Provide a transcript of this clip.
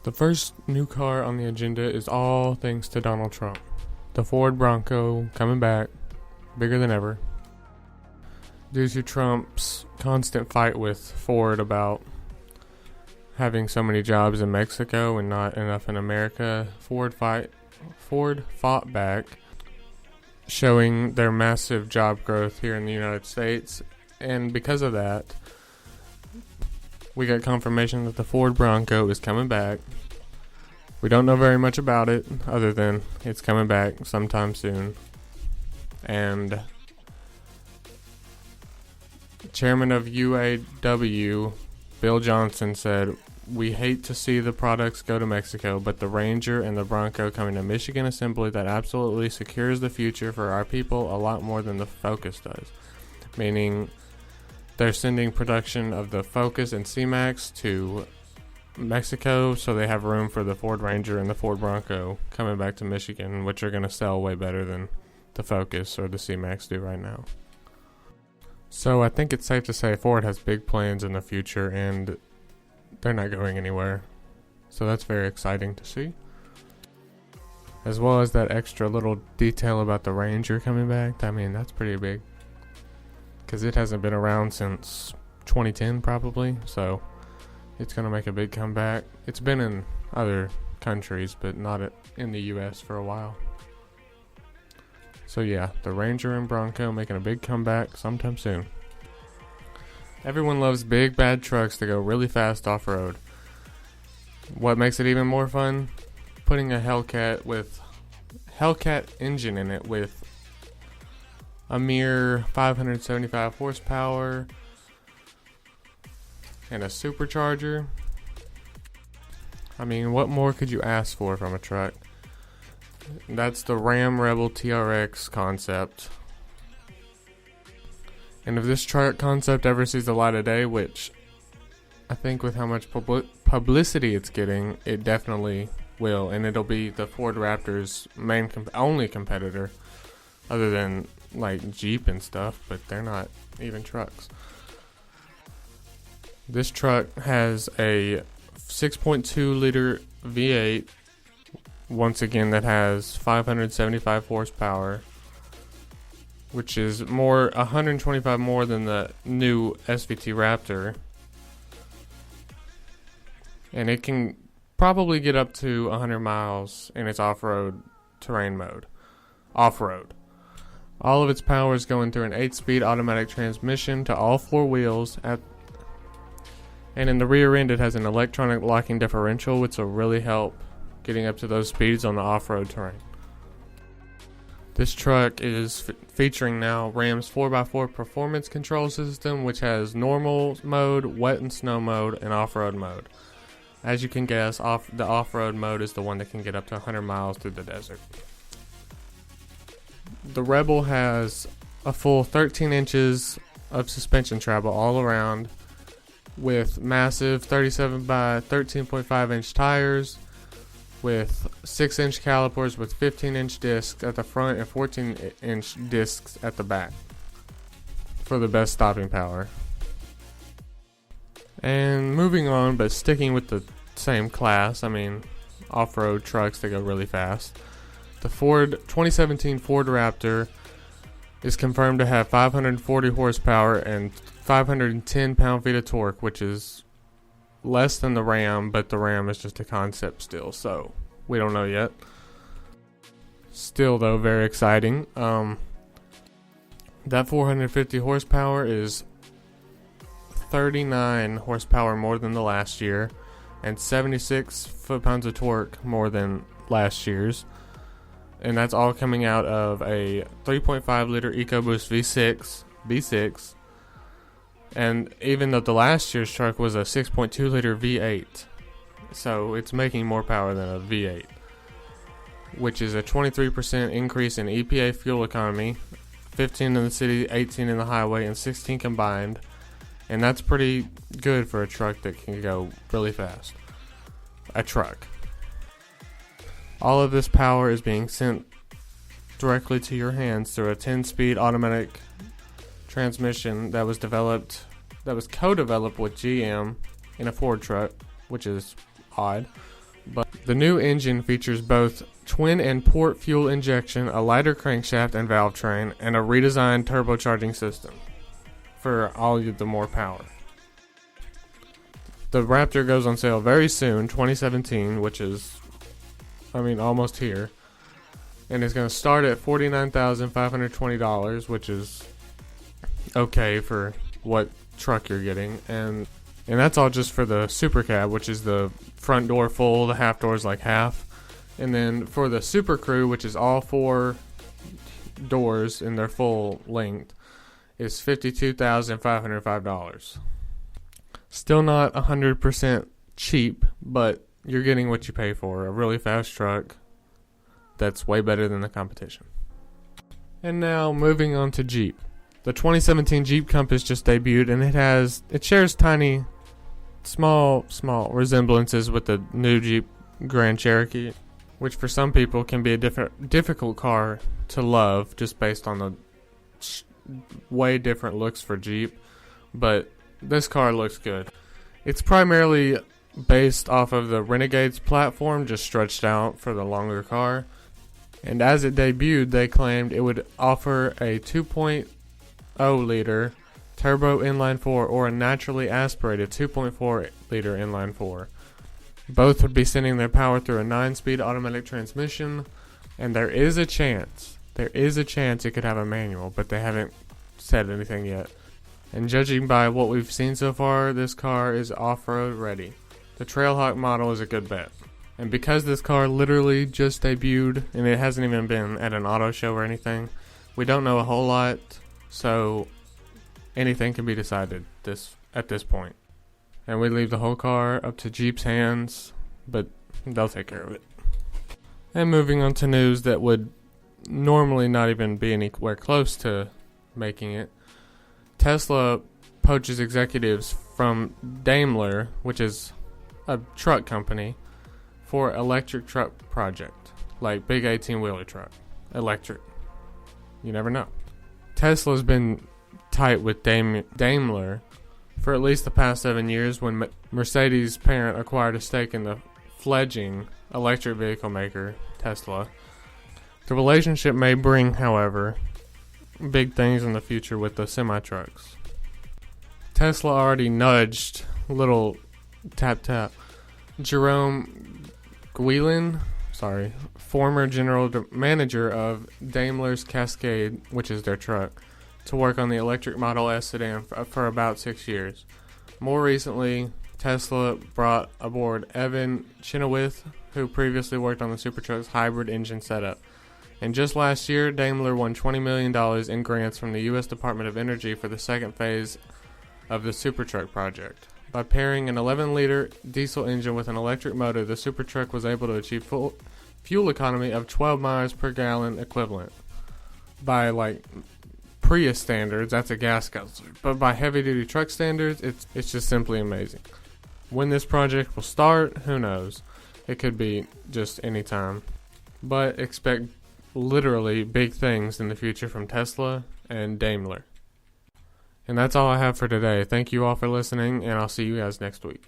The first new car on the agenda is all thanks to Donald Trump. The Ford Bronco coming back, bigger than ever. Due to Trump's constant fight with Ford about having so many jobs in Mexico and not enough in America, Ford fought back, showing their massive job growth here in the United States. And because of that, we got confirmation that the Ford Bronco is coming back. We don't know very much about it other than it's coming back sometime soon. And Chairman of UAW, Bill Johnson, said, "We hate to see the products go to Mexico, but the Ranger and the Bronco coming to Michigan Assembly, that absolutely secures the future for our people a lot more than the Focus does." Meaning they're sending production of the Focus and C-Max to Mexico, so they have room for the Ford Ranger and the Ford Bronco coming back to Michigan, which are going to sell way better than the Focus or the C-Max do right now. So I think it's safe to say Ford has big plans in the future, and they're not going anywhere. So that's very exciting to see. As well as that extra little detail about the Ranger coming back. I mean, that's pretty big, because it hasn't been around since 2010 probably, so it's going to make a big comeback. It's been in other countries, but not in the US for a while. So yeah, the Ranger and Bronco making a big comeback sometime soon. Everyone loves big bad trucks that go really fast off-road. What makes it even more fun? Putting a hellcat engine in it with a mere 575 horsepower and a supercharger. I mean, what more could you ask for from a truck? That's the Ram Rebel TRX concept. And if this truck concept ever sees the light of day, which I think with how much publicity it's getting, it definitely will. And it'll be the Ford Raptor's only competitor, other than like Jeep and stuff, but they're not even trucks. This truck has a 6.2 liter V8, once again, that has 575 horsepower, which is 125 more than the new SVT Raptor. And it can probably get up to 100 miles in its off-road terrain mode. Off-road. All of its power is going through an 8-speed automatic transmission to all four wheels. And in the rear end, it has an electronic locking differential, which will really help getting up to those speeds on the off-road terrain. This truck is featuring now Ram's 4x4 performance control system, which has normal mode, wet and snow mode, and off-road mode. As you can guess, the off-road mode is the one that can get up to 100 miles through the desert. The Rebel has a full 13 inches of suspension travel all around, with massive 37 by 13.5 inch tires, with 6 inch calipers with 15 inch discs at the front and 14 inch discs at the back for the best stopping power. And moving on, but sticking with the same class, I mean off-road trucks that go really fast, the 2017 Ford Raptor is confirmed to have 540 horsepower and 510 pound-feet of torque, which is less than the Ram, but the Ram is just a concept still, so we don't know yet. Still, though, very exciting. That 450 horsepower is 39 horsepower more than the last year, and 76 foot-pounds of torque more than last year's. And that's all coming out of a 3.5 liter EcoBoost V6. And even though the last year's truck was a 6.2 liter V8, so it's making more power than a V8, which is a 23% increase in EPA fuel economy, 15 in the city, 18 in the highway, and 16 combined. And that's pretty good for a truck that can go really fast. A truck. All of this power is being sent directly to your hands through a 10-speed automatic transmission that was co-developed with GM in a Ford truck, which is odd. The new engine features both twin and port fuel injection, a lighter crankshaft and valve train, and a redesigned turbocharging system for all the more power. The Raptor goes on sale very soon, 2017, which is, almost here. And it's going to start at $49,520, which is okay for what truck you're getting. And that's all just for the Super Cab, which is the front door full, the half doors like half. And then for the Super Crew, which is all 4 doors in their full length, is $52,505. Still not 100% cheap, but you're getting what you pay for. A really fast truck that's way better than the competition. And now moving on to Jeep. The 2017 Jeep Compass just debuted, and it shares tiny, small resemblances with the new Jeep Grand Cherokee, which for some people can be a difficult car to love just based on the way different looks for Jeep, but this car looks good. It's primarily based off of the Renegade's platform, just stretched out for the longer car. And as it debuted, they claimed it would offer a 2.0 liter turbo inline-4 or a naturally aspirated 2.4 liter inline-4. Both would be sending their power through a 9-speed automatic transmission, and there is a chance it could have a manual, but they haven't said anything yet. And judging by what we've seen so far, this car is off-road ready. The Trailhawk model is a good bet. And because this car literally just debuted, and it hasn't even been at an auto show or anything, we don't know a whole lot, so anything can be decided at this point. And we leave the whole car up to Jeep's hands, but they'll take care of it. And moving on to news that would normally not even be anywhere close to making it. Tesla poaches executives from Daimler, which is a truck company, for electric truck project, like big 18-wheeler truck, electric. You never know. Tesla's been tight with Daimler for at least the past 7 years when Mercedes' parent acquired a stake in the fledgling electric vehicle maker, Tesla. The relationship may bring, however, big things in the future with the semi-trucks. Tesla already nudged, little tap, Jerome Guilin, former general manager of Daimler's Cascade, which is their truck, to work on the electric Model S sedan for about 6 years. More recently, Tesla brought aboard Evan Chenoweth, who previously worked on the Supertruck's hybrid engine setup. And just last year, Daimler won $20 million in grants from the U.S. Department of Energy for the second phase of the Supertruck project. By pairing an 11-liter diesel engine with an electric motor, the Supertruck was able to achieve fuel economy of 12 miles per gallon equivalent. By Prius standards, that's a gas guzzler, but by heavy-duty truck standards, it's just simply amazing. When this project will start, who knows? It could be just any time. But expect literally big things in the future from Tesla and Daimler. And that's all I have for today. Thank you all for listening, and I'll see you guys next week.